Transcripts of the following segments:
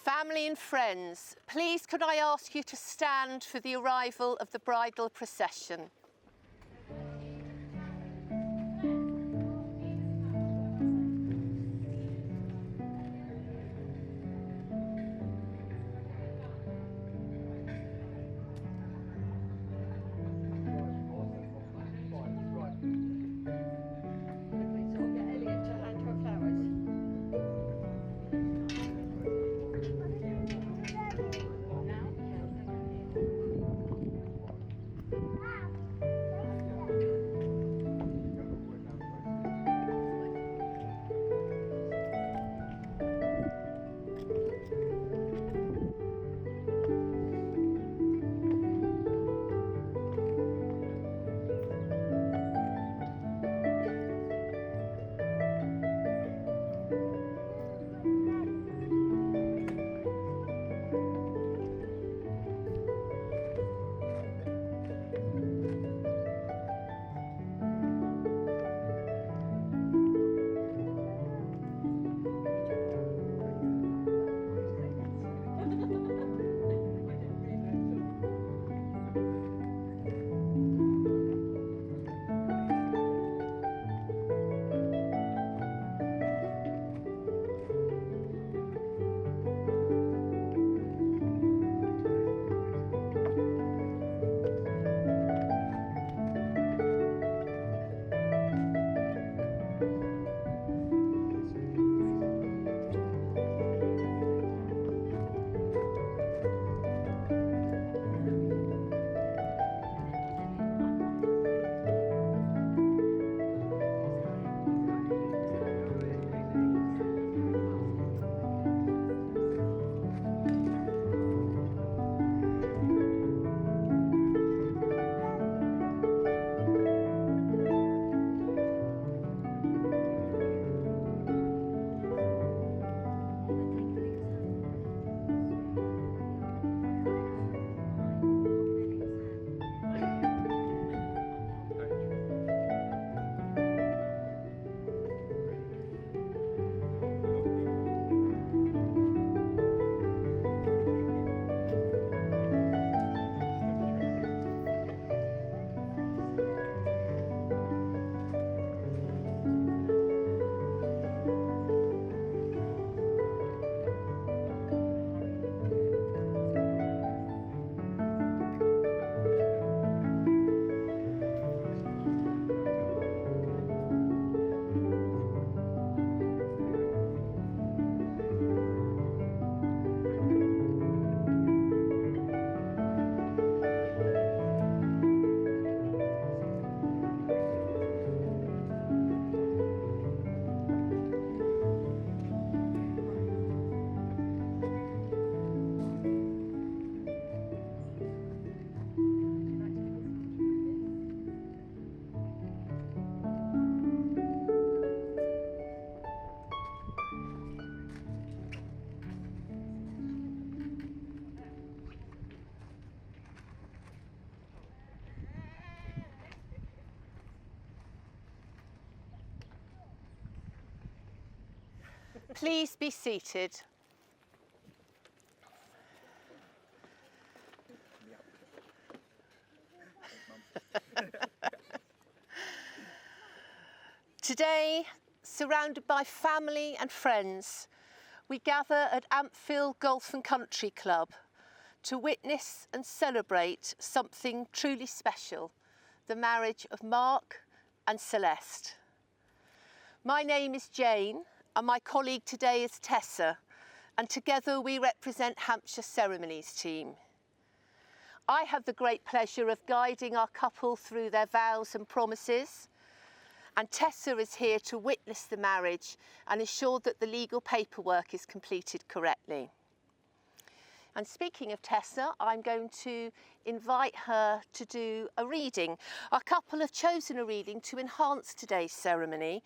Family and friends, please could I ask you to stand for the arrival of the bridal procession. Please be seated. Today, surrounded by family and friends, we gather at Ampfield Golf and Country Club to witness and celebrate something truly special, the marriage of Mark and Celeste. My name is Jane, and my colleague today is Tessa, and together we represent Hampshire Ceremonies team. I have the great pleasure of guiding our couple through their vows and promises, and Tessa is here to witness the marriage and ensure that the legal paperwork is completed correctly. And speaking of Tessa, I'm going to invite her to do a reading. Our couple have chosen a reading to enhance today's ceremony,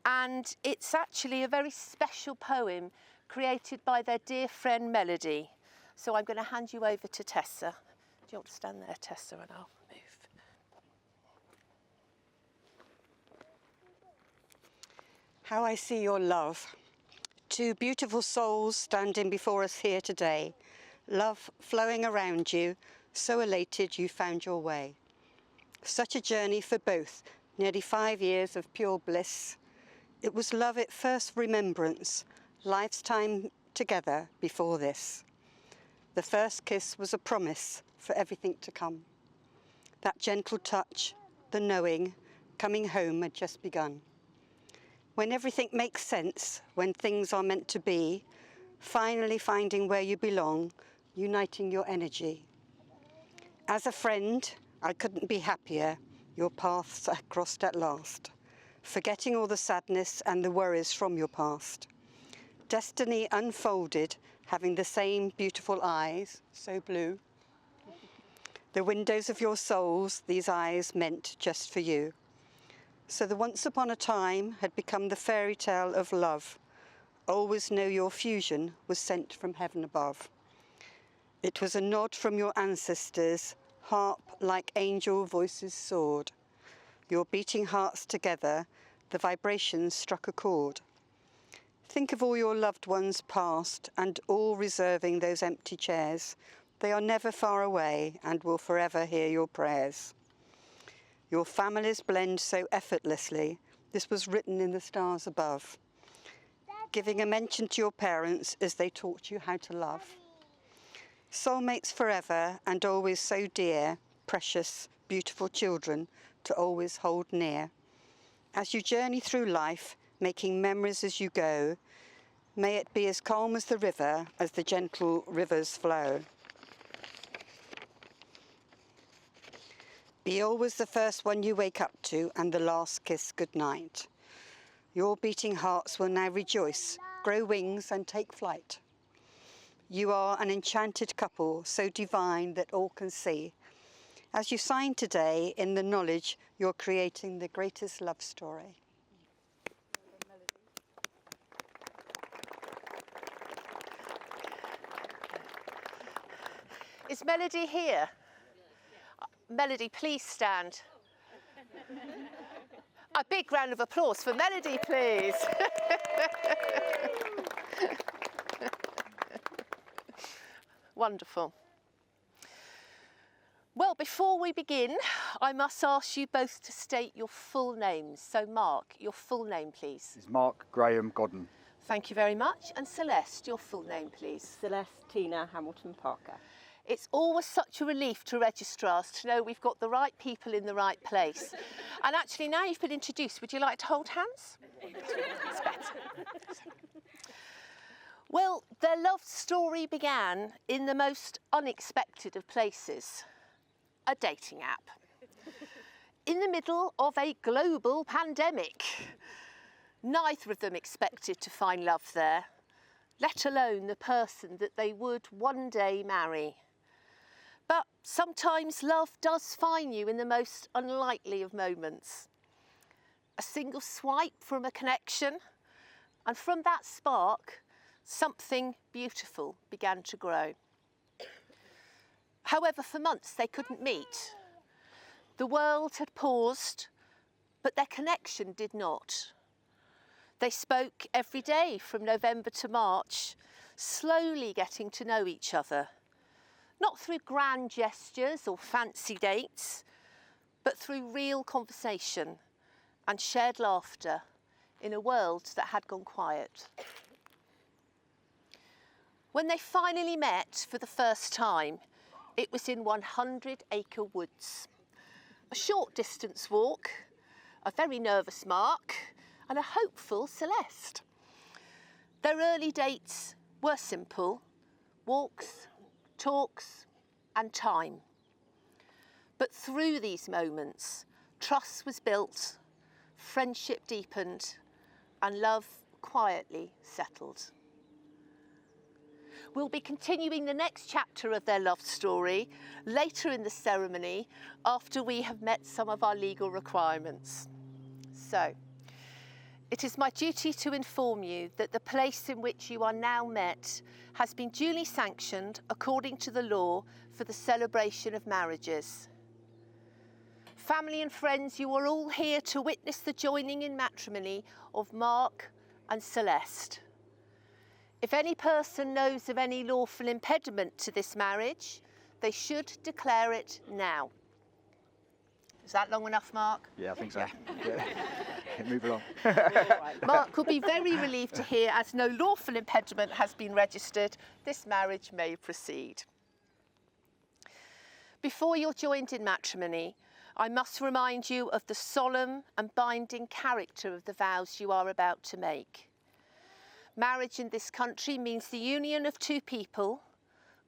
and it's actually a very special poem created by their dear friend Melody. So I'm going to hand you over to Tessa. Do you want to stand there, Tessa, and I'll move. How I see your love. Two beautiful souls standing before us here today. Love flowing around you, so elated you found your way. Such a journey for both, nearly 5 years of pure bliss. It was love at first remembrance, life's time together before this. The first kiss was a promise for everything to come. That gentle touch, the knowing, coming home had just begun. When everything makes sense, when things are meant to be, finally finding where you belong, uniting your energy. As a friend, I couldn't be happier, your paths are crossed at last, forgetting all the sadness and the worries from your past. Destiny unfolded, having the same beautiful eyes, so blue. The windows of your souls, these eyes meant just for you. So the once upon a time had become the fairy tale of love. Always know your fusion was sent from heaven above. It was a nod from your ancestors, harp like angel voices soared. Your beating hearts together, the vibrations struck a chord. Think of all your loved ones past and all reserving those empty chairs. They are never far away and will forever hear your prayers. Your families blend so effortlessly. This was written in the stars above. Giving a mention to your parents as they taught you how to love. Soulmates forever and always so dear, precious, beautiful children to always hold near. As you journey through life, making memories as you go, may it be as calm as the river as the gentle rivers flow. Be always the first one you wake up to and the last kiss goodnight. Your beating hearts will now rejoice, grow wings and take flight. You are an enchanted couple, so divine that all can see. As you sign today in the knowledge you're creating the greatest love story. Is Melody here? Melody, please stand. A big round of applause for Melody, please. Wonderful. Well, before we begin, I must ask you both to state your full names. So, Mark, your full name, please. This is Mark Graham Godden. Thank you very much. And Celeste, your full name, please. Celeste Tina Hamilton Parker. It's always such a relief to registrars to know we've got the right people in the right place. And actually, now you've been introduced, would you like to hold hands? It's better. Well, their love story began in the most unexpected of places, a dating app. In the middle of a global pandemic. Neither of them expected to find love there, let alone the person that they would one day marry. But sometimes love does find you in the most unlikely of moments. A single swipe from a connection, and from that spark, something beautiful began to grow. However, for months they couldn't meet. The world had paused, but their connection did not. They spoke every day from November to March, slowly getting to know each other. Not through grand gestures or fancy dates, but through real conversation and shared laughter in a world that had gone quiet. When they finally met for the first time, it was in 100-acre woods. A short distance walk, a very nervous Mark, and a hopeful Celeste. Their early dates were simple, walks, talks and time. But through these moments, trust was built, friendship deepened, and love quietly settled. We'll be continuing the next chapter of their love story later in the ceremony after we have met some of our legal requirements. So, it is my duty to inform you that the place in which you are now met has been duly sanctioned according to the law for the celebration of marriages. Family and friends, you are all here to witness the joining in matrimony of Mark and Celeste. If any person knows of any lawful impediment to this marriage, they should declare it now. Is that long enough, Mark? Yeah, I think so. Yeah. Move along. Mark will be very relieved to hear, as no lawful impediment has been registered, this marriage may proceed. Before you're joined in matrimony, I must remind you of the solemn and binding character of the vows you are about to make. Marriage in this country means the union of two people,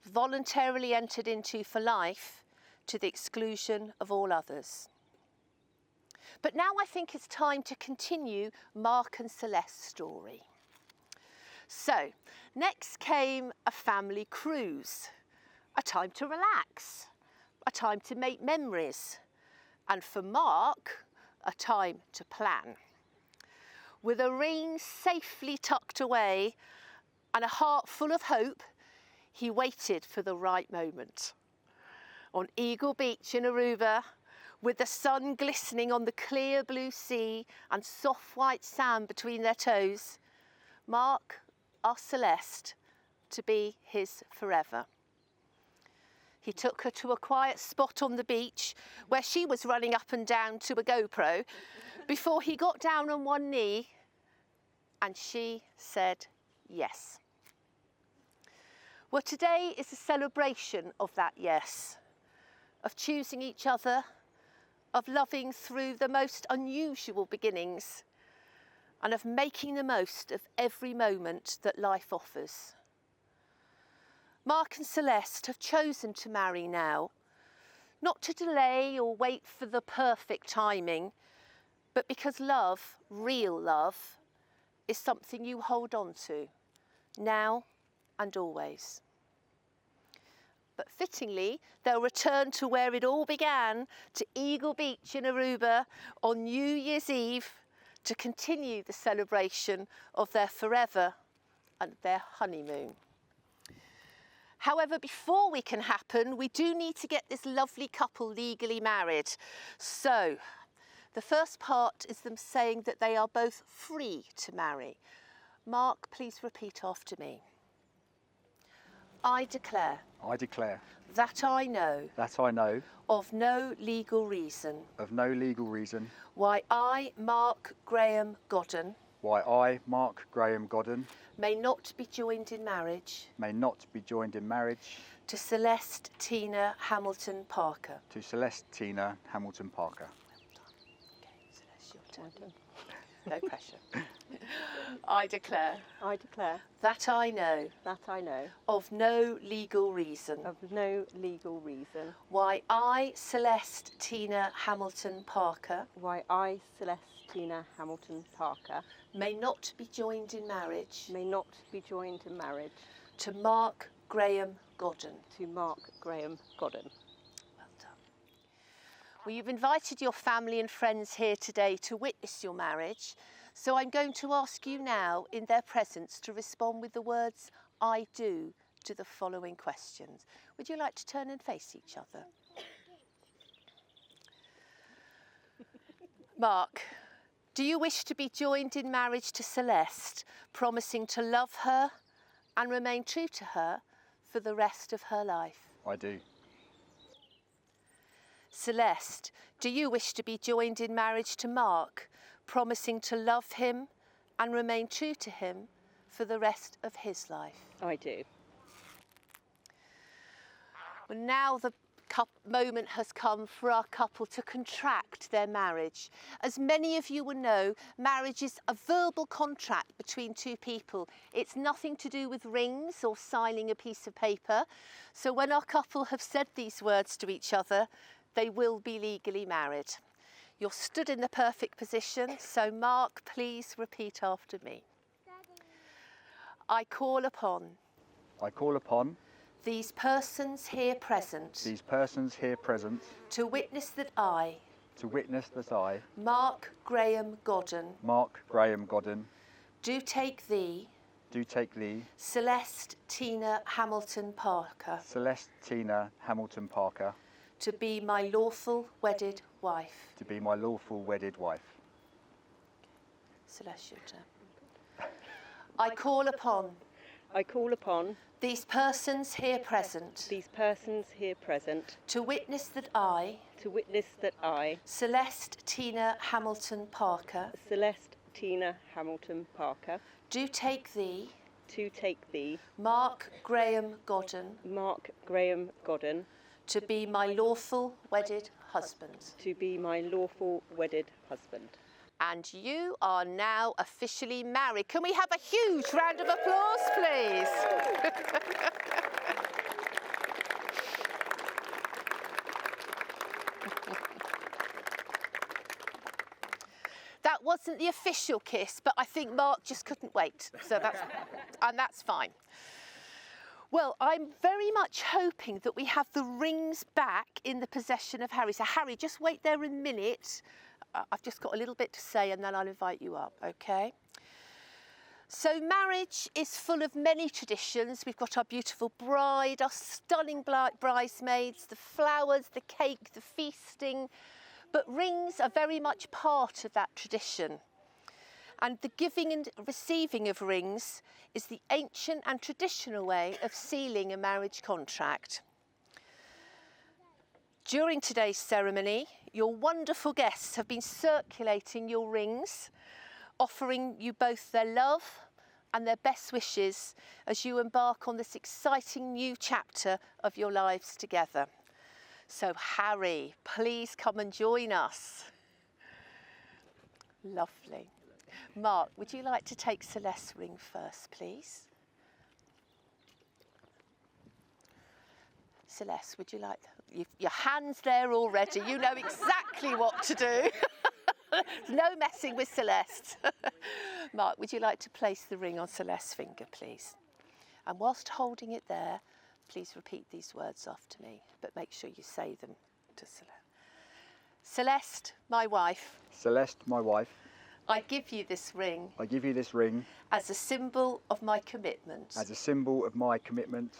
voluntarily entered into for life, to the exclusion of all others. But now I think it's time to continue Mark and Celeste's story. So, next came a family cruise, a time to relax, a time to make memories, and for Mark, a time to plan. With a ring safely tucked away and a heart full of hope, he waited for the right moment. On Eagle Beach in Aruba, with the sun glistening on the clear blue sea and soft white sand between their toes, Mark asked Celeste to be his forever. He took her to a quiet spot on the beach where she was running up and down to a GoPro before he got down on one knee and she said yes. Well, today is a celebration of that yes, of choosing each other, of loving through the most unusual beginnings, and of making the most of every moment that life offers. Mark and Celeste have chosen to marry now, not to delay or wait for the perfect timing, but because love, real love, is something you hold on to, now and always. But fittingly, they'll return to where it all began, to Eagle Beach in Aruba on New Year's Eve, to continue the celebration of their forever and their honeymoon. However, before we can happen, we do need to get this lovely couple legally married. So, the first part is them saying that they are both free to marry. Mark, please repeat after me. I declare. I declare. That I know. That I know. Of no legal reason. Of no legal reason. Why I, Mark Graham Godden. Why I, Mark Graham Godden. May not be joined in marriage. May not be joined in marriage. To Celeste Tina Hamilton Parker. To Celeste Tina Hamilton Parker. Okay, Celeste, your turn. No pressure. I declare. I declare. That I know. That I know. Of no legal reason. Of no legal reason. Why I, Celeste Tina Hamilton Parker. Why I, Celeste Tina Hamilton Parker. May not be joined in marriage. May not be joined in marriage. To Mark Graham Godden. To Mark Graham Godden. Well done. Well, you've invited your family and friends here today to witness your marriage. So I'm going to ask you now, in their presence, to respond with the words, I do, to the following questions. Would you like to turn and face each other? Mark, do you wish to be joined in marriage to Celeste, promising to love her and remain true to her for the rest of her life? I do. Celeste, do you wish to be joined in marriage to Mark, promising to love him and remain true to him for the rest of his life? I do. Well, now the moment has come for our couple to contract their marriage. As many of you will know, marriage is a verbal contract between two people. It's nothing to do with rings or signing a piece of paper. So when our couple have said these words to each other, they will be legally married. You're stood in the perfect position, so Mark, please repeat after me. Daddy. I call upon. I call upon. These persons here present. These persons here present. To witness that I. To witness that I. Mark Graham Godden. Mark Graham Godden. Do take thee. Do take thee. Celeste Tina Hamilton Parker. Celeste Tina Hamilton Parker. To be my lawful wedded wife. To be my lawful wedded wife. Celeste, your turn. I call upon. I call upon these persons here present these persons here present to witness that I, to witness that I, Celeste Tina Hamilton Parker, Celeste Tina Hamilton Parker, do take thee, to take thee, Mark Graham Godden, Mark Graham Godden, to be my lawful wedded husband. to be my lawful wedded husband. And you are now officially married. Can we have a huge round of applause, please? That wasn't the official kiss, but I think Mark just couldn't wait. So that's fine. Well, I'm very much hoping that we have the rings back in the possession of Harry. So Harry, just wait there a minute. I've just got a little bit to say and then I'll invite you up, okay? So marriage is full of many traditions. We've got our beautiful bride, our stunning bridesmaids, the flowers, the cake, the feasting. But rings are very much part of that tradition. And the giving and receiving of rings is the ancient and traditional way of sealing a marriage contract. During today's ceremony, your wonderful guests have been circulating your rings, offering you both their love and their best wishes as you embark on this exciting new chapter of your lives together. So Harry, please come and join us. Lovely. Mark, would you like to take Celeste's ring first, please? Celeste, would you like... Your hand's there already. You know exactly what to do. No messing with Celeste. Mark, would you like to place the ring on Celeste's finger, please? And whilst holding it there, please repeat these words after me, but make sure you say them to Celeste. Celeste, my wife. Celeste, my wife, I give you this ring I give you this ring as a symbol of my commitment. as a symbol of my commitment.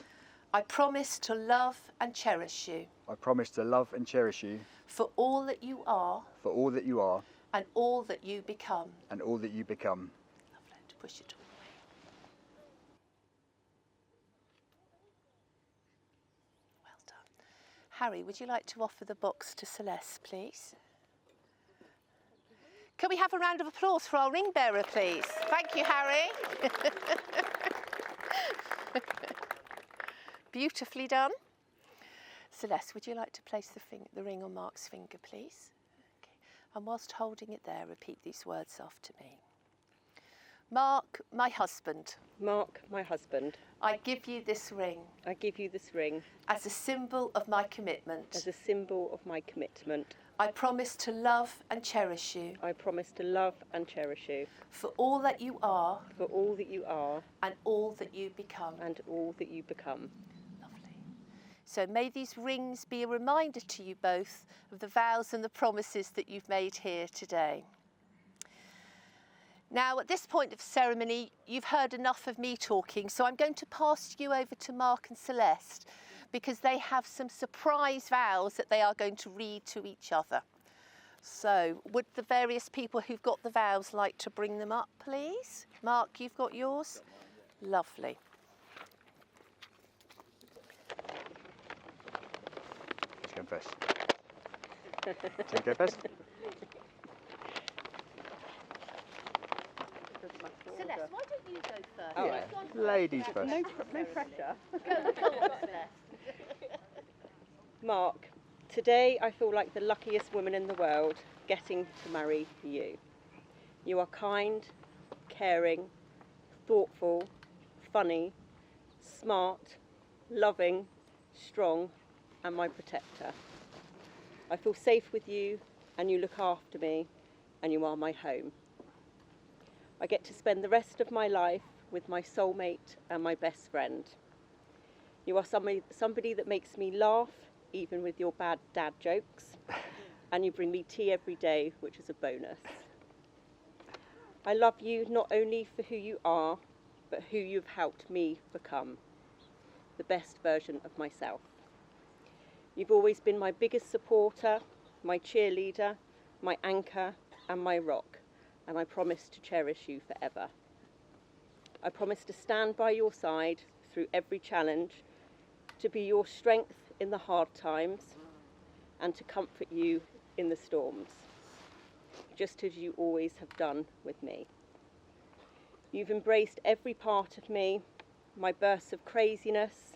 I promise to love and cherish you I promise to love and cherish you for all that you are for all that you are and all that you become. and all that you become. Lovely, to push it all the way. Well done. Harry, would you like to offer the box to Celeste, please? Can we have a round of applause for our ring bearer, please? Thank you, Harry. Beautifully done. Celeste, would you like to place the ring on Mark's finger, please? Okay. And whilst holding it there, repeat these words after me. Mark, my husband. Mark, my husband, I give you this ring I give you this ring as a symbol of my commitment. as a symbol of my commitment. I promise to love and cherish you I promise to love and cherish you for all that you are for all that you are and all that you become. and all that you become. Lovely. So may these rings be a reminder to you both of the vows and the promises that you've made here today. Now, at this point of ceremony, you've heard enough of me talking, so I'm going to pass you over to Mark and Celeste because they have some surprise vows that they are going to read to each other. So, would the various people who've got the vows like to bring them up, please? Mark, you've got yours? Lovely. Let's go first. Take go first. Celeste, why don't you go first? Oh, Yeah, ladies first. No pressure. Go on, Celeste. Mark, today I feel like the luckiest woman in the world getting to marry you. You are kind, caring, thoughtful, funny, smart, loving, strong, and my protector. I feel safe with you, and you look after me, and you are my home. I get to spend the rest of my life with my soulmate and my best friend. You are somebody that makes me laugh, even with your bad dad jokes, and you bring me tea every day, which is a bonus. I love you not only for who you are, but who you've helped me become, the best version of myself. You've always been my biggest supporter, my cheerleader, my anchor, and my rock, and I promise to cherish you forever. I promise to stand by your side through every challenge, to be your strength in the hard times, and to comfort you in the storms, just as you always have done with me. You've embraced every part of me, my bursts of craziness,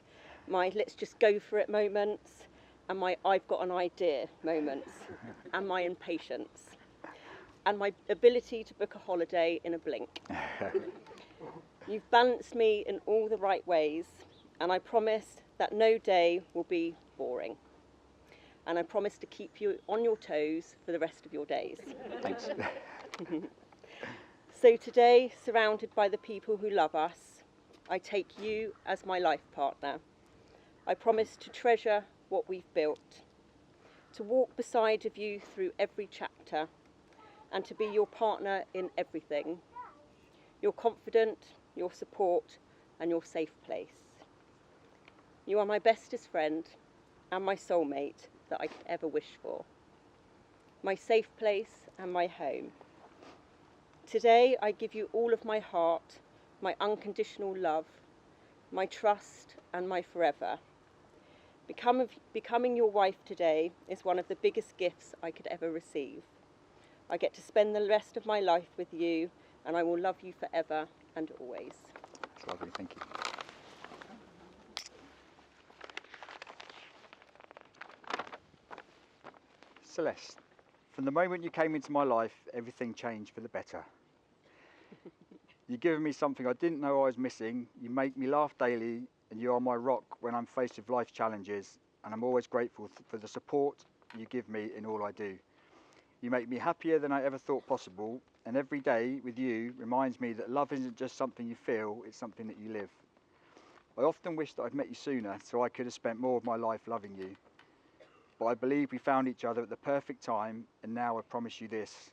my let's just go for it moments, and my I've got an idea moments, and my impatience, and my ability to book a holiday in a blink. You've balanced me in all the right ways, and I promise that no day will be boring. And I promise to keep you on your toes for the rest of your days. Thanks. So today, surrounded by the people who love us, I take you as my life partner. I promise to treasure what we've built, to walk beside of you through every chapter, and to be your partner in everything, your confidant, your support, and your safe place. You are my bestest friend and my soulmate that I could ever wish for, my safe place and my home. Today I give you all of my heart, my unconditional love, my trust and my forever. Becoming your wife today is one of the biggest gifts I could ever receive. I get to spend the rest of my life with you, and I will love you forever and always. That's lovely, thank you. Celeste, from the moment you came into my life, everything changed for the better. You've given me something I didn't know I was missing. You make me laugh daily, and you are my rock when I'm faced with life challenges, and I'm always grateful for the support you give me in all I do. You make me happier than I ever thought possible, and every day with you reminds me that love isn't just something you feel, it's something that you live. I often wish that I'd met you sooner so I could have spent more of my life loving you. But I believe we found each other at the perfect time, and now I promise you this.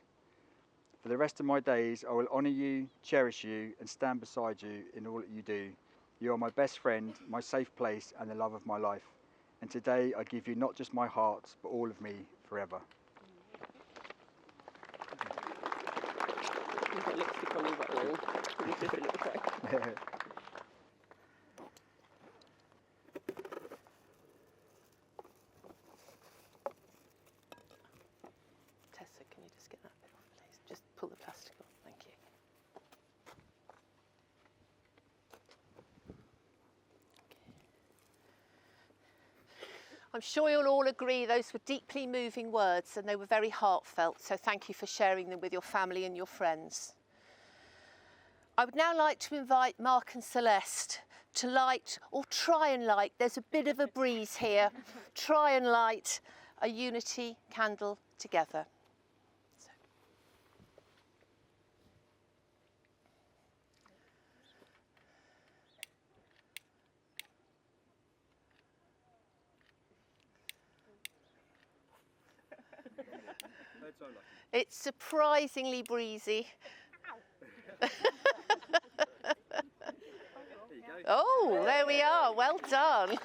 For the rest of my days, I will honour you, cherish you, and stand beside you in all that you do. You are my best friend, my safe place, and the love of my life. And today I give you not just my heart, but all of me forever. You've got lipstick on your bottle. It's just a little cry. Tessa, can you just get that bit off, please? Just pull the plastic off, thank you. I'm sure you'll all agree those were deeply moving words and they were very heartfelt, so thank you for sharing them with your family and your friends. I would now like to invite Mark and Celeste to light, or try and light, there's a bit of a breeze here, try and light a unity candle together. It's surprisingly breezy. Oh, there we are. Well done.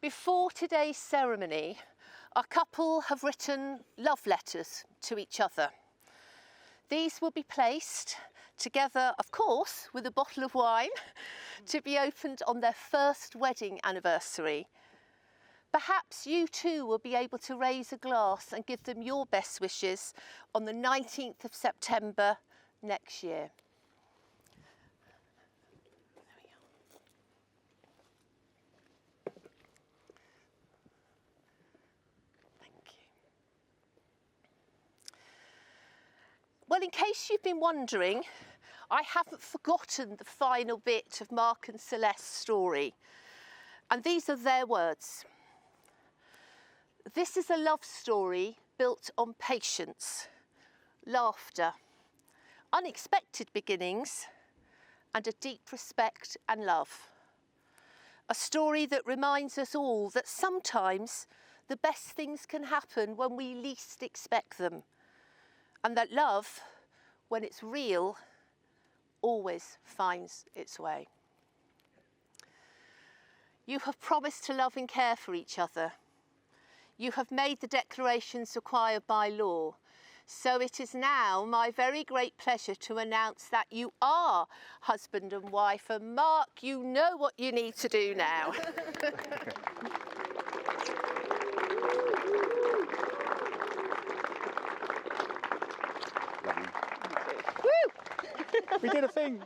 Before today's ceremony, our couple have written love letters to each other. These will be placed together, of course, with a bottle of wine to be opened on their first wedding anniversary. Perhaps you too will be able to raise a glass and give them your best wishes on the 19th of September next year. Well, in case you've been wondering, I haven't forgotten the final bit of Mark and Celeste's story. And these are their words. This is a love story built on patience, laughter, unexpected beginnings, and a deep respect and love. A story that reminds us all that sometimes the best things can happen when we least expect them, and that love when it's real, always finds its way. You have promised to love and care for each other. You have made the declarations required by law. So it is now my very great pleasure to announce that you are husband and wife. And Mark, you know what you need to do now. Woo! We did a thing.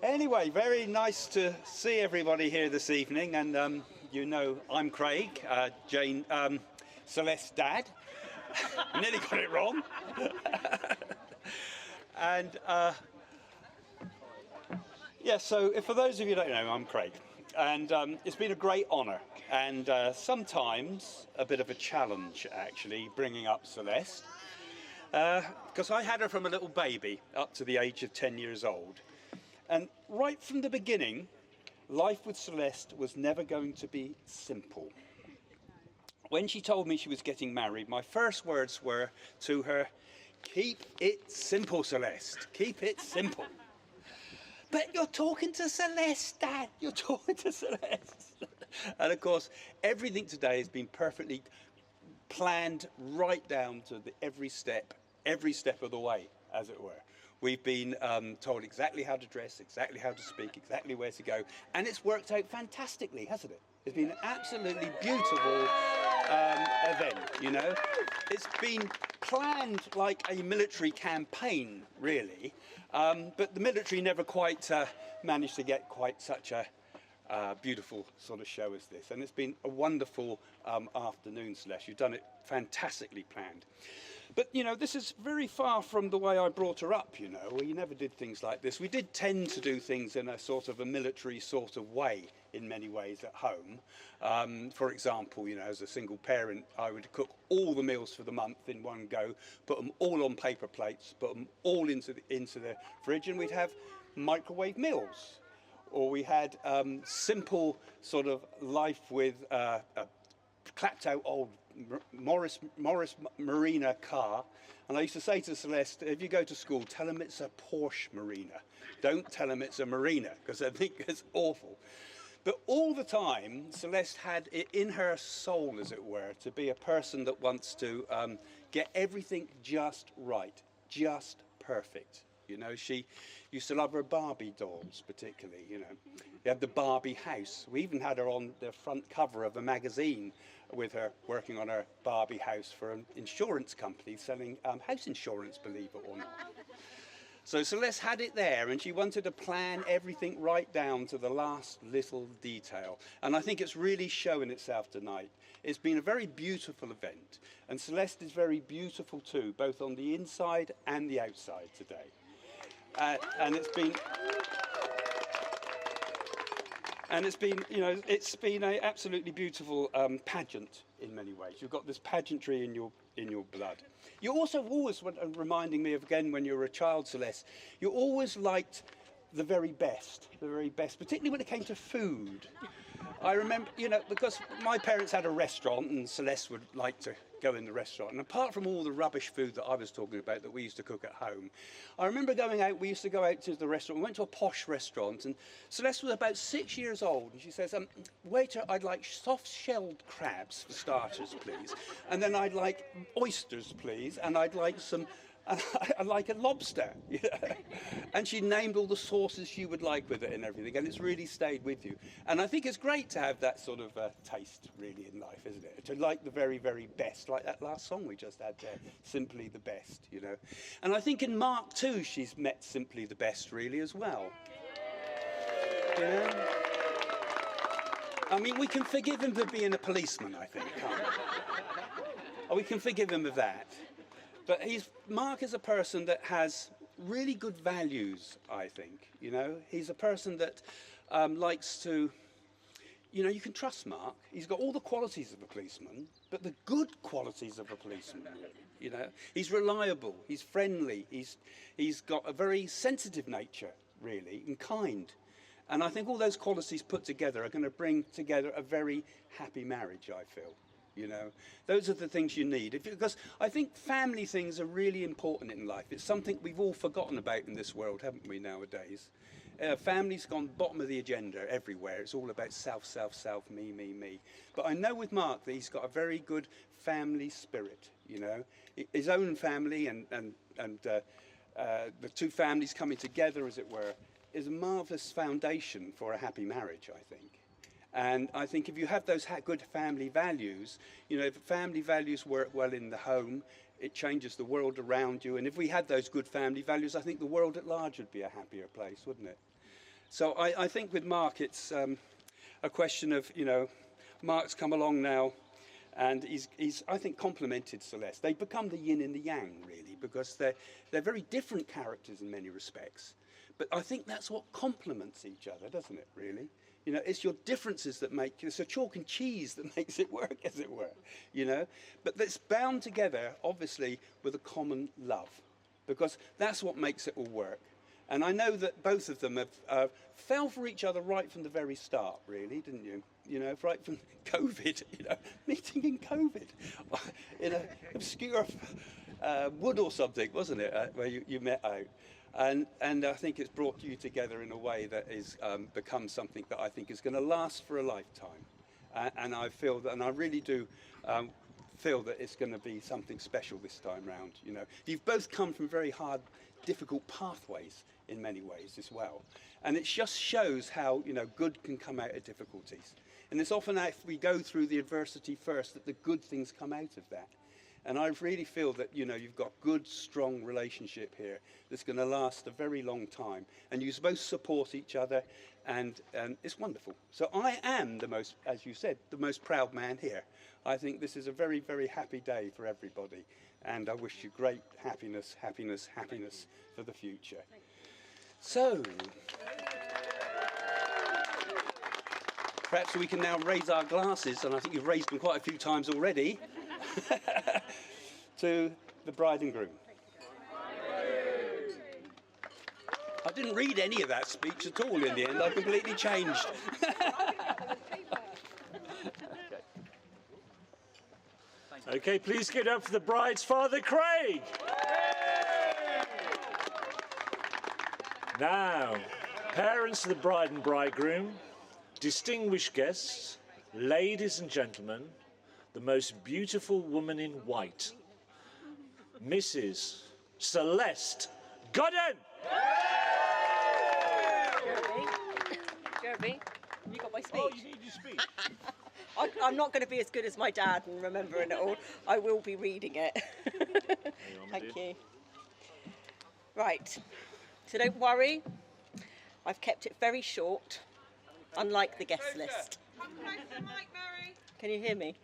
Anyway, very nice to see everybody here this evening, and you know I'm Craig, Celeste's dad. I nearly got it wrong. And yeah, so for those of you who don't know, I'm Craig, and it's been a great honour and sometimes a bit of a challenge actually bringing up Celeste, because I had her from a little baby up to the age of 10 years old. And right from the beginning, life with Celeste was never going to be simple. When she told me she was getting married, my first words were to her, "Keep it simple, Celeste, keep it simple." "But you're talking to Celeste, Dad, you're talking to Celeste." And of course, everything today has been perfectly planned right down to every step of the way, as it were. We've been told exactly how to dress, exactly how to speak, exactly where to go, and it's worked out fantastically, hasn't it? It's been an absolutely beautiful event, you know. It's been planned like a military campaign, really, but the military never quite managed to get quite such a beautiful sort of show as this. And it's been a wonderful afternoon, Celeste. You've done it fantastically planned. But, you know, this is very far from the way I brought her up, you know. We never did things like this. We did tend to do things in a sort of a military sort of way in many ways at home. For example, you know, as a single parent, I would cook all the meals for the month in one go, put them all on paper plates, put them all into the fridge, and we'd have microwave meals. Or we had simple sort of life with a clapped out old Morris Marina car, and I used to say to Celeste, if you go to school, tell them it's a Porsche Marina. Don't tell them it's a Marina, because I think it's awful. But all the time, Celeste had it in her soul, as it were, to be a person that wants to get everything just right, just perfect. You know, she used to love her Barbie dolls, particularly, you know. You had the Barbie house. We even had her on the front cover of a magazine with her working on her Barbie house for an insurance company selling house insurance, believe it or not. So Celeste had it there, and she wanted to plan everything right down to the last little detail. And I think it's really showing itself tonight. It's been a very beautiful event, and Celeste is very beautiful too, both on the inside and the outside today. And it's been, you know, it's been an absolutely beautiful pageant in many ways. You've got this pageantry in your blood. You also always, reminding me of again when you were a child, Celeste, you always liked the very best, particularly when it came to food. I remember, you know, because my parents had a restaurant and Celeste would like to go in the restaurant. And apart from all the rubbish food that I was talking about that we used to cook at home, I remember going out, we used to go out to the restaurant, we went to a posh restaurant, and Celeste was about 6 years old, and she says, waiter, I'd like soft-shelled crabs for starters, please. And then I'd like oysters, please, and I'd like some... I like a lobster, you know? And she named all the sauces she would like with it and everything, and it's really stayed with you. And I think it's great to have that sort of taste, really, in life, isn't it? To like the very, very best, like that last song we just had there, Simply the Best, you know? And I think in Mark, too, she's met Simply the Best, really, as well. Yeah. I mean, we can forgive him for being a policeman, I think, can't we? We can forgive him of that. But Mark is a person that has really good values, I think, you know. He's a person that likes to, you know, you can trust Mark. He's got all the qualities of a policeman, but the good qualities of a policeman, you know. He's reliable, he's friendly, he's got a very sensitive nature, really, and kind. And I think all those qualities put together are going to bring together a very happy marriage, I feel. You know, those are the things you need. Because I think family things are really important in life. It's something we've all forgotten about in this world, haven't we, nowadays? Family's gone bottom of the agenda everywhere. It's all about self, self, self, me, me, me. But I know with Mark that he's got a very good family spirit, you know. His own family and the two families coming together, as it were, is a marvellous foundation for a happy marriage, I think. And I think if you have those good family values, you know, if family values work well in the home, it changes the world around you. And if we had those good family values, I think the world at large would be a happier place, wouldn't it? So I think with Mark, it's a question of, you know, Mark's come along now and he's I think, complemented Celeste. They've become the yin and the yang, really, because they're very different characters in many respects. But I think that's what complements each other, doesn't it, really? You know, it's your differences that make, it's a chalk and cheese that makes it work, as it were, you know. But it's bound together, obviously, with a common love, because that's what makes it all work. And I know that both of them have fell for each other right from the very start, really, didn't you? You know, right from COVID, you know, meeting in COVID, in an obscure wood or something, wasn't it, where you met out. And I think it's brought you together in a way that is become something that I think is going to last for a lifetime. And I feel that, and I really do feel that it's going to be something special this time round. You know, you've both come from very hard, difficult pathways in many ways as well. And it just shows how, you know, good can come out of difficulties. And it's often if we go through the adversity first that the good things come out of that. And I really feel that, you know, you've got good, strong relationship here that's going to last a very long time. And you both support each other, and it's wonderful. So I am the most, as you said, the most proud man here. I think this is a very, very happy day for everybody. And I wish you great happiness, happiness, happiness for the future. So, perhaps we can now raise our glasses, and I think you've raised them quite a few times already, to the bride and groom. I didn't read any of that speech at all in the end. I completely changed. Okay, please give it up for the bride's father, Craig. Now, parents of the bride and bridegroom, distinguished guests, ladies and gentlemen, the most beautiful woman in white, Mrs. Celeste Godden. Jeremy, you got my speech? Oh, you need your speech. I'm not going to be as good as my dad and remembering it all. I will be reading it. Thank you. Right, so don't worry. I've kept it very short, unlike the guest list. Come close to the mic, Mary. Can you hear me?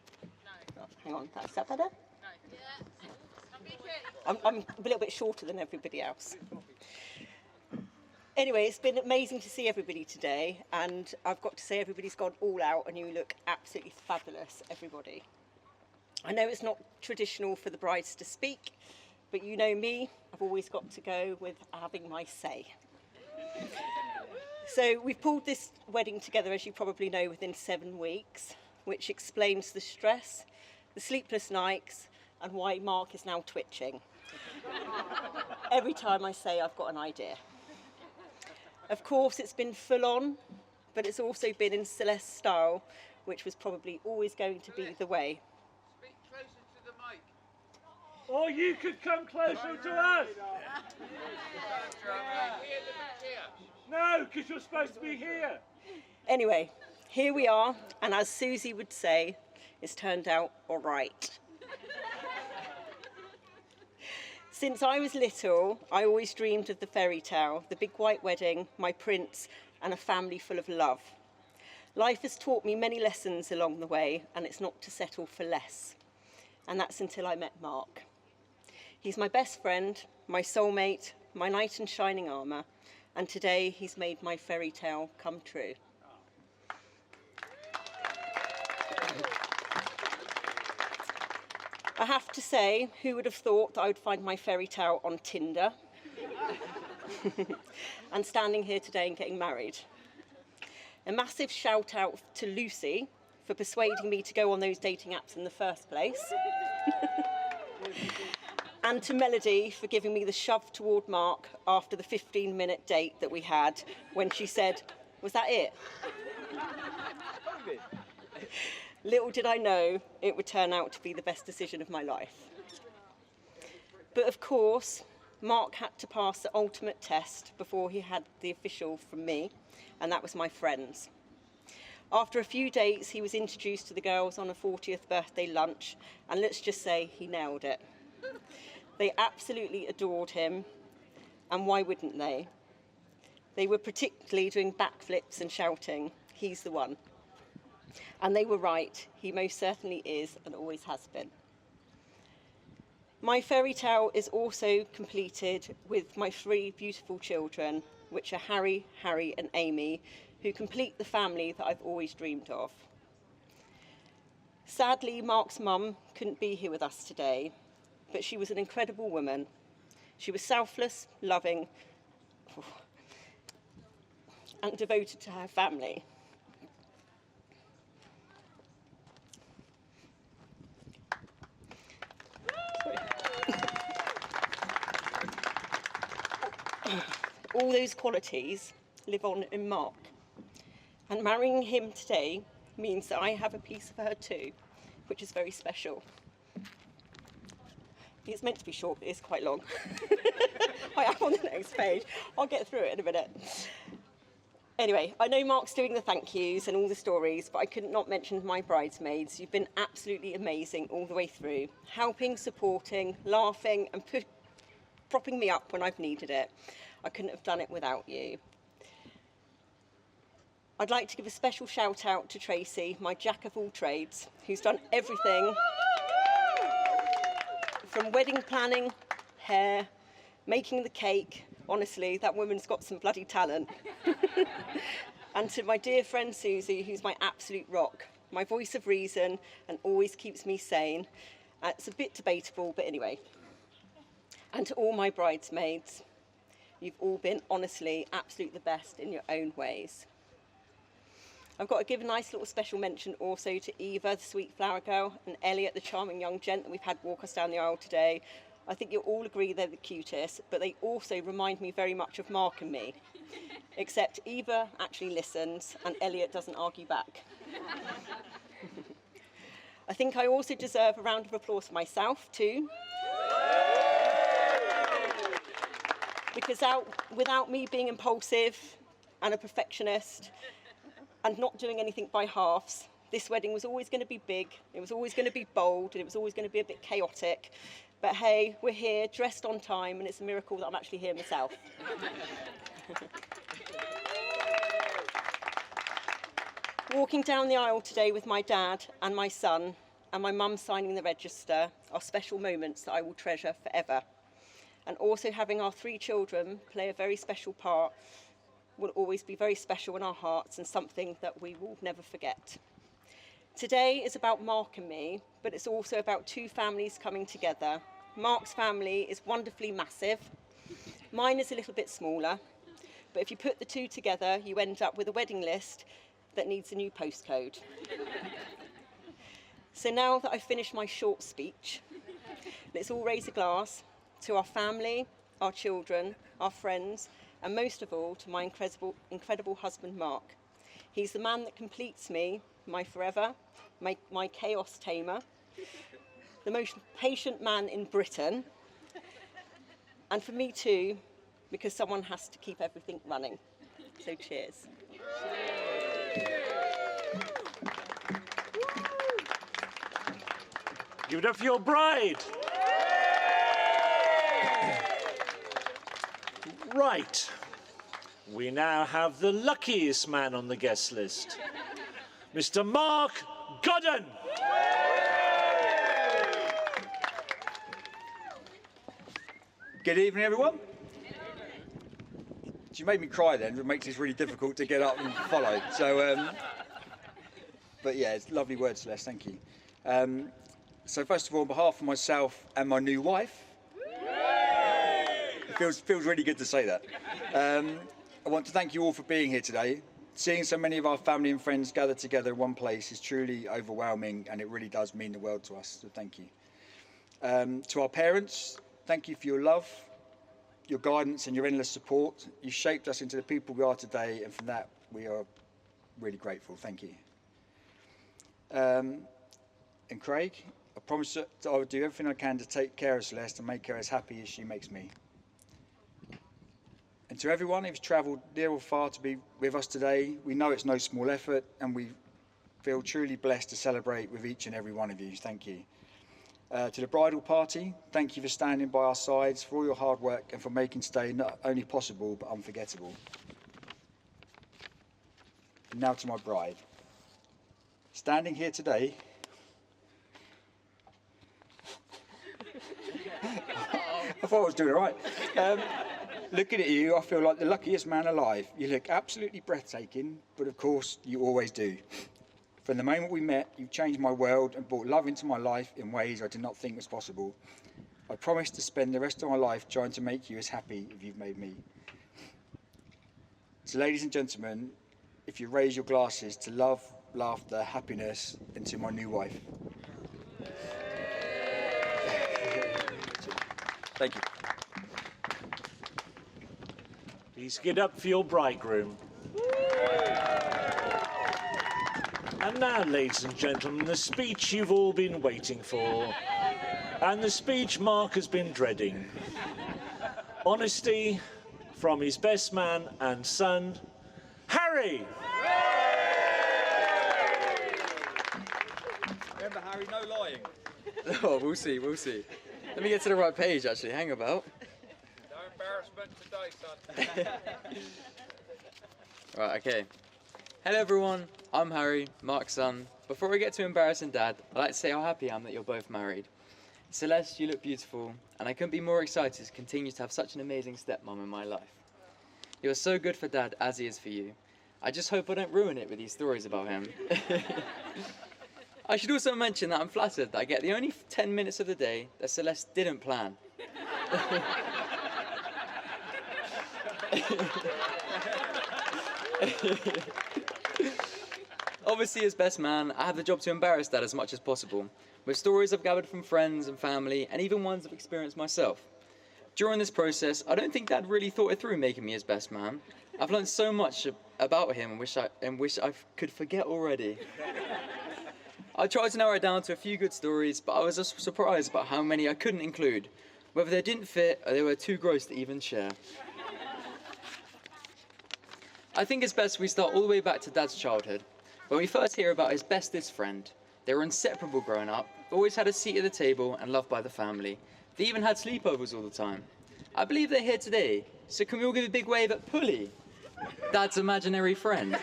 No. Oh, hang on, is that better? No. Yeah. I'm a little bit shorter than everybody else. Anyway, it's been amazing to see everybody today, and I've got to say everybody's gone all out and you look absolutely fabulous, everybody. I know it's not traditional for the brides to speak, but you know me, I've always got to go with having my say. So we've pulled this wedding together, as you probably know, within 7 weeks, which explains the stress, the sleepless nights, and why Mark is now twitching. Every time I say I've got an idea. Of course, it's been full on, but it's also been in Celeste style, which was probably always going to be the way. Speak closer to the mic. Or you could come closer to us. No, because you're supposed to be here. Anyway, here we are, and as Susie would say, it's turned out all right. Since I was little, I always dreamed of the fairy tale, the big white wedding, my prince, and a family full of love. Life has taught me many lessons along the way, and it's not to settle for less. And that's until I met Mark. He's my best friend, my soulmate, my knight in shining armour, and today he's made my fairy tale come true. I have to say, who would have thought that I would find my fairy tale on Tinder and standing here today and getting married? A massive shout out to Lucy for persuading me to go on those dating apps in the first place. And to Melody for giving me the shove toward Mark after the 15-minute date that we had when she said, "Was that it?" Little did I know it would turn out to be the best decision of my life. But of course, Mark had to pass the ultimate test before he had the official from me, and that was my friends. After a few dates, he was introduced to the girls on a 40th birthday lunch, and let's just say he nailed it. They absolutely adored him, and why wouldn't they? They were particularly doing backflips and shouting, "He's the one." And they were right, he most certainly is and always has been. My fairy tale is also completed with my 3 beautiful children, which are Harry, and Amy, who complete the family that I've always dreamed of. Sadly, Mark's mum couldn't be here with us today, but she was an incredible woman. She was selfless, loving, and devoted to her family. All those qualities live on in Mark. And marrying him today means that I have a piece of her too, which is very special. It's meant to be short, but it's quite long. I am on the next page. I'll get through it in a minute. Anyway, I know Mark's doing the thank yous and all the stories, but I couldn't not mention my bridesmaids. You've been absolutely amazing all the way through, helping, supporting, laughing and propping me up when I've needed it. I couldn't have done it without you. I'd like to give a special shout out to Tracy, my jack of all trades, who's done everything from wedding planning, hair, making the cake. Honestly, that woman's got some bloody talent. And to my dear friend Susie, who's my absolute rock, my voice of reason and always keeps me sane. It's a bit debatable, but anyway. And to all my bridesmaids, you've all been honestly absolutely the best in your own ways. I've got to give a nice little special mention also to Eva, the sweet flower girl, and Elliot, the charming young gent that we've had walk us down the aisle today. I think you'll all agree they're the cutest, but they also remind me very much of Mark and me. Except Eva actually listens and Elliot doesn't argue back. I think I also deserve a round of applause for myself too. Because without me being impulsive and a perfectionist and not doing anything by halves, this wedding was always going to be big, it was always going to be bold, and it was always going to be a bit chaotic. But hey, we're here, dressed on time, and it's a miracle that I'm actually here myself. Walking down the aisle today with my dad and my son, and my mum signing the register, are special moments that I will treasure forever. And also having our 3 children play a very special part will always be very special in our hearts and something that we will never forget. Today is about Mark and me, but it's also about 2 families coming together. Mark's family is wonderfully massive. Mine is a little bit smaller, but if you put the 2 together, you end up with a wedding list that needs a new postcode. So now that I've finished my short speech, let's all raise a glass to our family, our children, our friends, and most of all, to my incredible husband, Mark. He's the man that completes me, my forever, my chaos tamer, the most patient man in Britain, and for me too, because someone has to keep everything running. So cheers. Give it up for your bride. Right. We now have the luckiest man on the guest list, Mr. Mark Godden. Good evening, everyone. You made me cry then, it makes this really difficult to get up and follow. So, but yeah, it's lovely words, Celeste, thank you. So first of all, on behalf of myself and my new wife, it feels really good to say that. I want to thank you all for being here today. Seeing so many of our family and friends gathered together in one place is truly overwhelming, and it really does mean the world to us, so thank you. To our parents, thank you for your love, your guidance and your endless support. You shaped us into the people we are today, and for that we are really grateful. Thank you. And Craig, I promise that I will do everything I can to take care of Celeste and make her as happy as she makes me. And to everyone who's travelled near or far to be with us today, we know it's no small effort, and we feel truly blessed to celebrate with each and every one of you. Thank you. To the bridal party, thank you for standing by our sides, for all your hard work and for making today not only possible but unforgettable. And now to my bride. Standing here today, I thought I was doing all right. Looking at you, I feel like the luckiest man alive. You look absolutely breathtaking, but of course you always do. From the moment we met, you've changed my world and brought love into my life in ways I did not think was possible. I promise to spend the rest of my life trying to make you as happy as you've made me. So ladies and gentlemen, if you raise your glasses to love, laughter, happiness, and to my new wife. Thank you. Please get up for your bridegroom. And now, ladies and gentlemen, the speech you've all been waiting for, and the speech Mark has been dreading. Honesty from his best man and son, Harry. Harry. Remember, Harry, no lying. Oh, we'll see, we'll see. Let me get to the right page, actually. Hang about. No embarrassment today, son. Right, okay. Hello, everyone. I'm Harry, Mark's son. Before we get to embarrassing Dad, I'd like to say how happy I am that you're both married. Celeste, you look beautiful, and I couldn't be more excited to continue to have such an amazing stepmom in my life. You're so good for Dad as he is for you. I just hope I don't ruin it with these stories about him. I should also mention that I'm flattered that I get the only 10 minutes of the day that Celeste didn't plan. Obviously, as best man, I have the job to embarrass Dad as much as possible, with stories I've gathered from friends and family, and even ones I've experienced myself. During this process, I don't think Dad really thought it through making me his best man. I've learned so much about him and wish I could forget already. I tried to narrow it down to a few good stories, but I was just surprised about how many I couldn't include, whether they didn't fit or they were too gross to even share. I think it's best we start all the way back to Dad's childhood, when we first hear about his bestest friend. They were inseparable growing up, always had a seat at the table and loved by the family. They even had sleepovers all the time. I believe they're here today, so can we all give a big wave at Pulley, Dad's imaginary friend?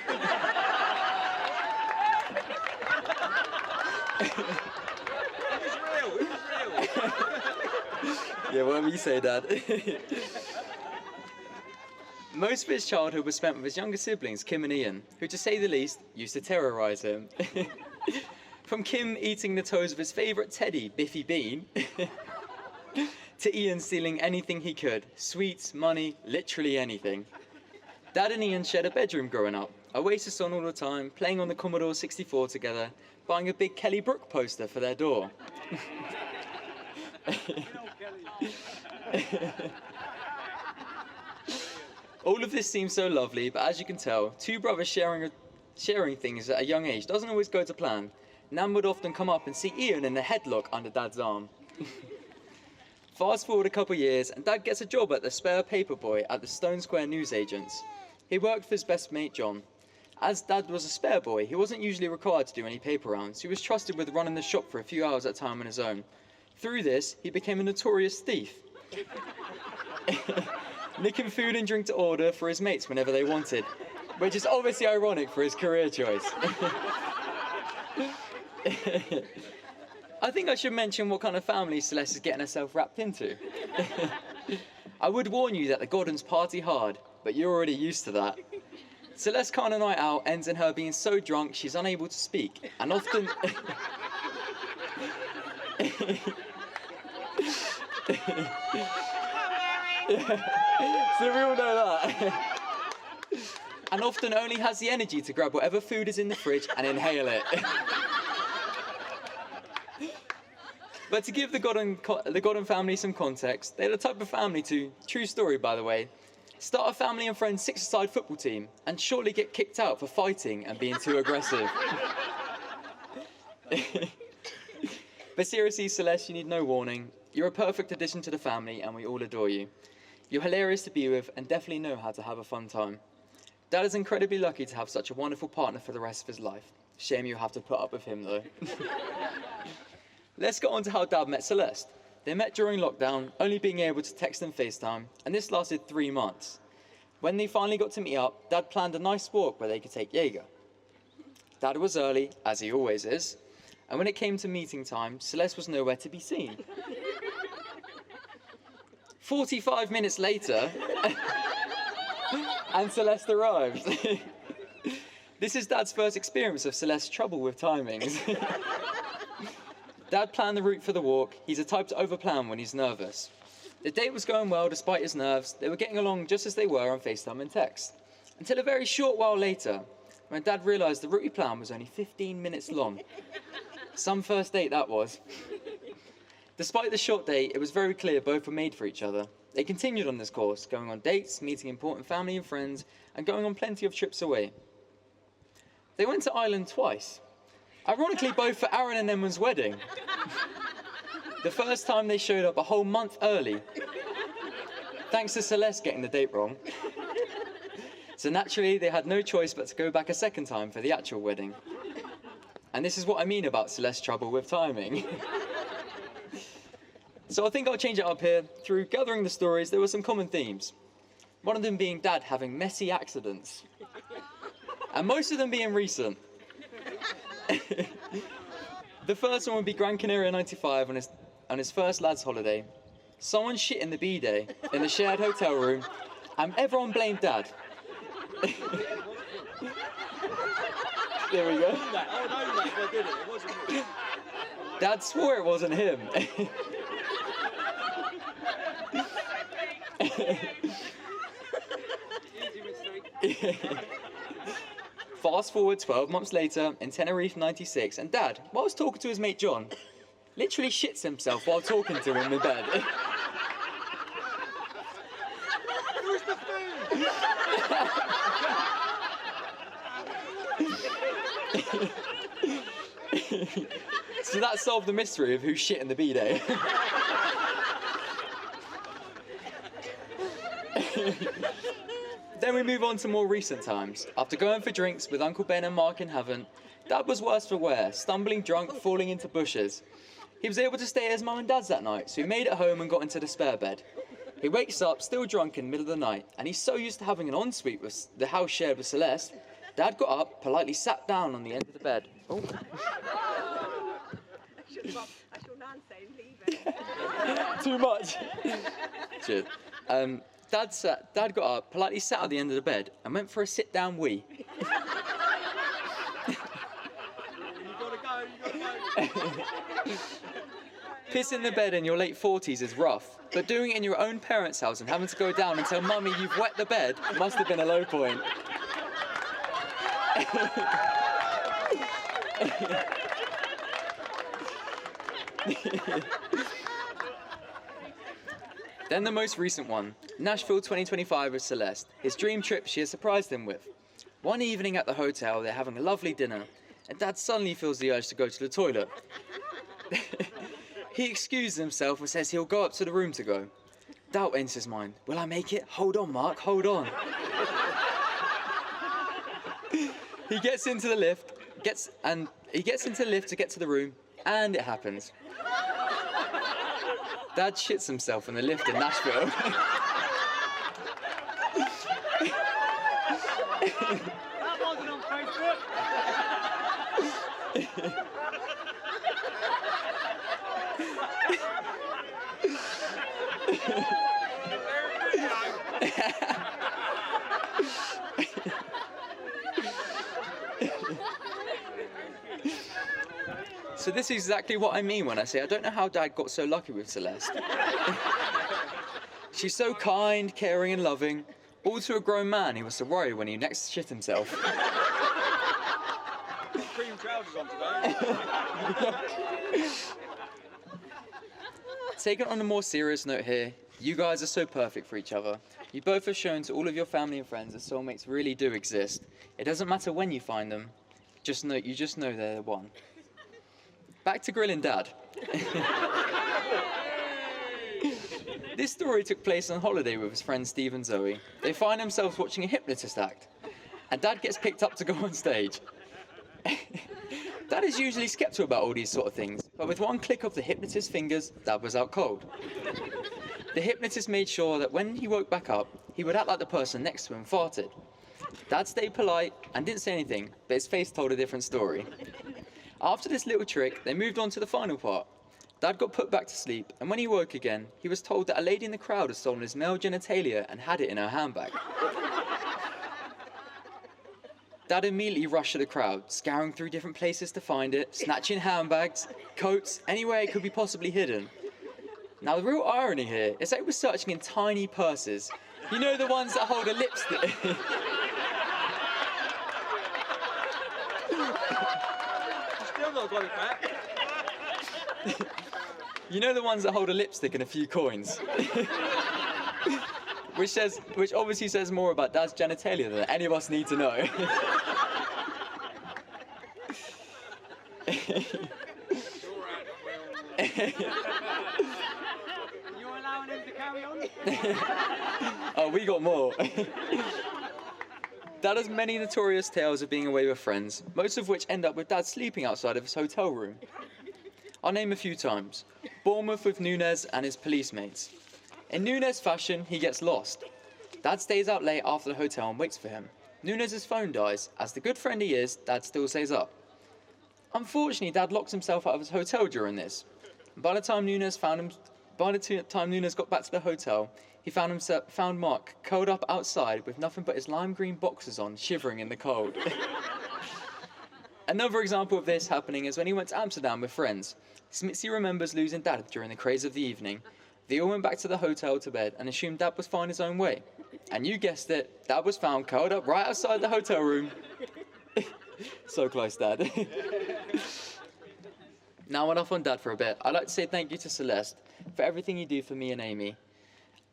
Yeah, whatever you say, Dad. Most of his childhood was spent with his younger siblings, Kim and Ian, who, to say the least, used to terrorise him. From Kim eating the toes of his favourite teddy, Biffy Bean, to Ian stealing anything he could, sweets, money, literally anything. Dad and Ian shared a bedroom growing up, Oasis on all the time, playing on the Commodore 64 together, buying a big Kelly Brook poster for their door. All of this seems so lovely, but as you can tell, two brothers sharing things at a young age doesn't always go to plan. Nan would often come up and see Ian in a headlock under Dad's arm. Fast forward a couple years, and Dad gets a job at the spare paper boy at the Stone Square newsagents. He worked for his best mate, John. As Dad was a spare boy, he wasn't usually required to do any paper rounds. He was trusted with running the shop for a few hours at a time on his own. Through this, he became a notorious thief, nicking food and drink to order for his mates whenever they wanted, which is obviously ironic for his career choice. I think I should mention what kind of family Celeste is getting herself wrapped into. I would warn you that the Gordons party hard, but you're already used to that. Celeste's kind of night out ends in her being so drunk she's unable to speak, and often... So we all know that. And often only has the energy to grab whatever food is in the fridge and inhale it. But to give the Godden family some context, they're the type of family to, true story by the way, start a family and friends six-a-side football team and shortly get kicked out for fighting and being too aggressive. But seriously, Celeste, you need no warning. You're a perfect addition to the family and we all adore you. You're hilarious to be with and definitely know how to have a fun time. Dad is incredibly lucky to have such a wonderful partner for the rest of his life. Shame you have to put up with him though. Let's get on to how Dad met Celeste. They met during lockdown, only being able to text and FaceTime, and this lasted 3 months. When they finally got to meet up, Dad planned a nice walk where they could take Jaeger. Dad was early, as he always is, and when it came to meeting time, Celeste was nowhere to be seen. 45 minutes later, and Celeste arrived. This is Dad's first experience of Celeste's trouble with timings. Dad planned the route for the walk. He's the type to overplan when he's nervous. The date was going well despite his nerves. They were getting along just as they were on FaceTime and text. Until a very short while later, when Dad realised the route he planned was only 15 minutes long. Some first date that was. Despite the short date, it was very clear both were made for each other. They continued on this course, going on dates, meeting important family and friends, and going on plenty of trips away. They went to Ireland twice. Ironically, both for Aaron and Emma's wedding. The first time they showed up a whole month early, thanks to Celeste getting the date wrong. So naturally, they had no choice but to go back a second time for the actual wedding. And this is what I mean about Celeste's trouble with timing. So I think I'll change it up here. Through gathering the stories, there were some common themes. One of them being Dad having messy accidents. And most of them being recent. The first one would be Gran Canaria 95 on his first lad's holiday. Someone shit in the bidet in the shared hotel room, and everyone blamed Dad. There we go. Dad swore it wasn't him. Fast forward 12 months later in Tenerife 96, and Dad, whilst talking to his mate John, literally shits himself while talking to him in bed. So that solved the mystery of who shit in the bidet. Then we move on to more recent times. After going for drinks with Uncle Ben and Mark in heaven, Dad was worse for wear, stumbling drunk, falling into bushes. He was able to stay at his mum and dad's that night, so he made it home and got into the spare bed. He wakes up, still drunk in the middle of the night, and he's so used to having an ensuite with the house shared with Celeste, Dad got up, politely sat down on the end of the bed. Oh. I shall not say leave it. Too much. Cheers. Dad got up, politely sat at the end of the bed, and went for a sit-down wee. You gotta go. Piss in the bed in your late 40s is rough, but doing it in your own parents' house and having to go down and tell Mummy you've wet the bed must have been a low point. Then the most recent one, Nashville 2025 with Celeste, his dream trip she has surprised him with. One evening at the hotel, they're having a lovely dinner, and Dad suddenly feels the urge to go to the toilet. He excuses himself and says he'll go up to the room to go. Doubt enters his mind. Will I make it? Hold on, Mark, hold on. He gets into the lift, to get to the room, and it happens. Dad shits himself in the lift in Nashville. That wasn't on Facebook. So this is exactly what I mean when I say I don't know how Dad got so lucky with Celeste. She's so kind, caring and loving, all to a grown man who was to worry when he next shit himself. Cream trousers on today. Taking on a more serious note here, you guys are so perfect for each other. You both have shown to all of your family and friends that soulmates really do exist. It doesn't matter when you find them, you just know they're the one. Back to grilling Dad. This story took place on holiday with his friends Steve and Zoe. They find themselves watching a hypnotist act, and Dad gets picked up to go on stage. Dad is usually skeptical about all these sort of things, but with one click of the hypnotist's fingers, Dad was out cold. The hypnotist made sure that when he woke back up, he would act like the person next to him farted. Dad stayed polite and didn't say anything, but his face told a different story. After this little trick, they moved on to the final part. Dad got put back to sleep, and when he woke again, he was told that a lady in the crowd had stolen his male genitalia and had it in her handbag. Dad immediately rushed to the crowd, scouring through different places to find it, snatching handbags, coats, anywhere it could be possibly hidden. Now the real irony here is that he was searching in tiny purses. You know, the ones that hold a lipstick. Still not got it back. You know, the ones that hold a lipstick and a few coins. Which obviously says more about Dad's genitalia than any of us need to know. You allowing him to carry on? Oh, we got more. Dad has many notorious tales of being away with friends, most of which end up with Dad sleeping outside of his hotel room. I'll name a few times. Bournemouth with Nunez and his police mates. In Nunez fashion, he gets lost. Dad stays out late after the hotel and waits for him. Nunez's phone dies. As the good friend he is, Dad still stays up. Unfortunately, Dad locks himself out of his hotel during this. By the time Nunez got back to the hotel, he found Mark curled up outside with nothing but his lime green boxers on, shivering in the cold. Another example of this happening is when he went to Amsterdam with friends. Smitzy remembers losing Dad during the craze of the evening. They all went back to the hotel to bed and assumed Dad was fine his own way. And you guessed it, Dad was found curled up right outside the hotel room. So close, Dad. Now enough on Dad for a bit. I'd like to say thank you to Celeste for everything you do for me and Amy,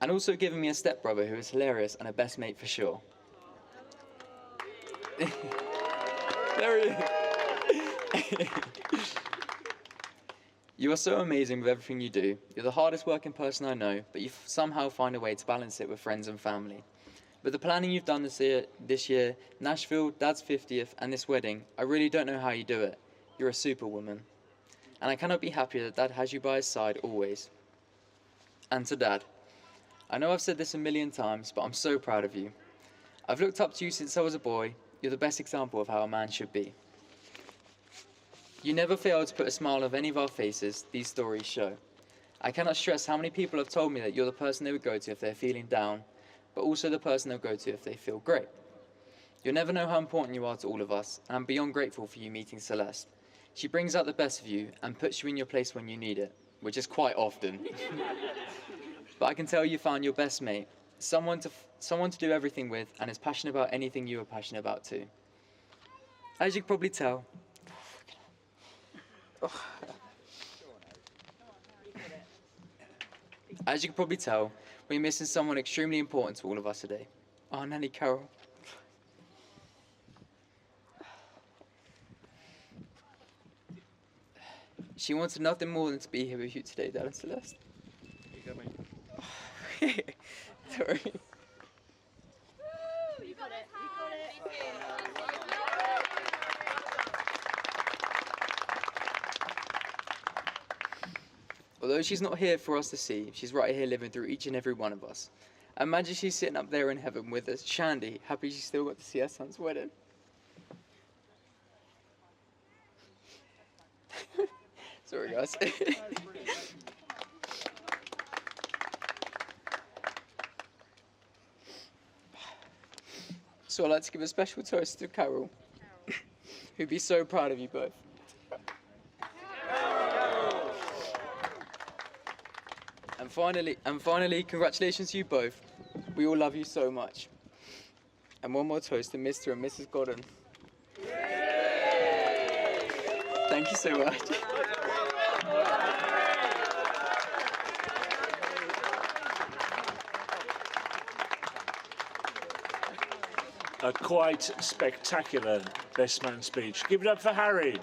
and also giving me a stepbrother who is hilarious and a best mate for sure. There he is. You are so amazing with everything you do. You're the hardest working person I know, but you somehow find a way to balance it with friends and family. With the planning you've done this year, Nashville, Dad's 50th, and this wedding, I really don't know how you do it. You're a superwoman. And I cannot be happier that Dad has you by his side always. And to Dad, I know I've said this a million times, but I'm so proud of you. I've looked up to you since I was a boy. You're the best example of how a man should be. You never fail to put a smile on any of our faces, these stories show. I cannot stress how many people have told me that you're the person they would go to if they're feeling down, but also the person they'll go to if they feel great. You'll never know how important you are to all of us, and I'm beyond grateful for you meeting Celeste. She brings out the best of you and puts you in your place when you need it, which is quite often. But I can tell you found your best mate, someone to do everything with and is passionate about anything you are passionate about too. As you can probably tell, we're missing someone extremely important to all of us today. Our Nanny Carol. She wanted nothing more than to be here with you today, Dad and Celeste. You got me. Sorry. You got it. You got it. Although she's not here for us to see, she's right here living through each and every one of us. Imagine she's sitting up there in heaven with us, Shandy, happy she still got to see her son's wedding. Sorry, guys. So I'd like to give a special toast to Carol, who'd be so proud of you both. And finally, congratulations to you both. We all love you so much. And one more toast to Mr. and Mrs. Godden. Thank you so much. A quite spectacular best man speech. Give it up for Harry.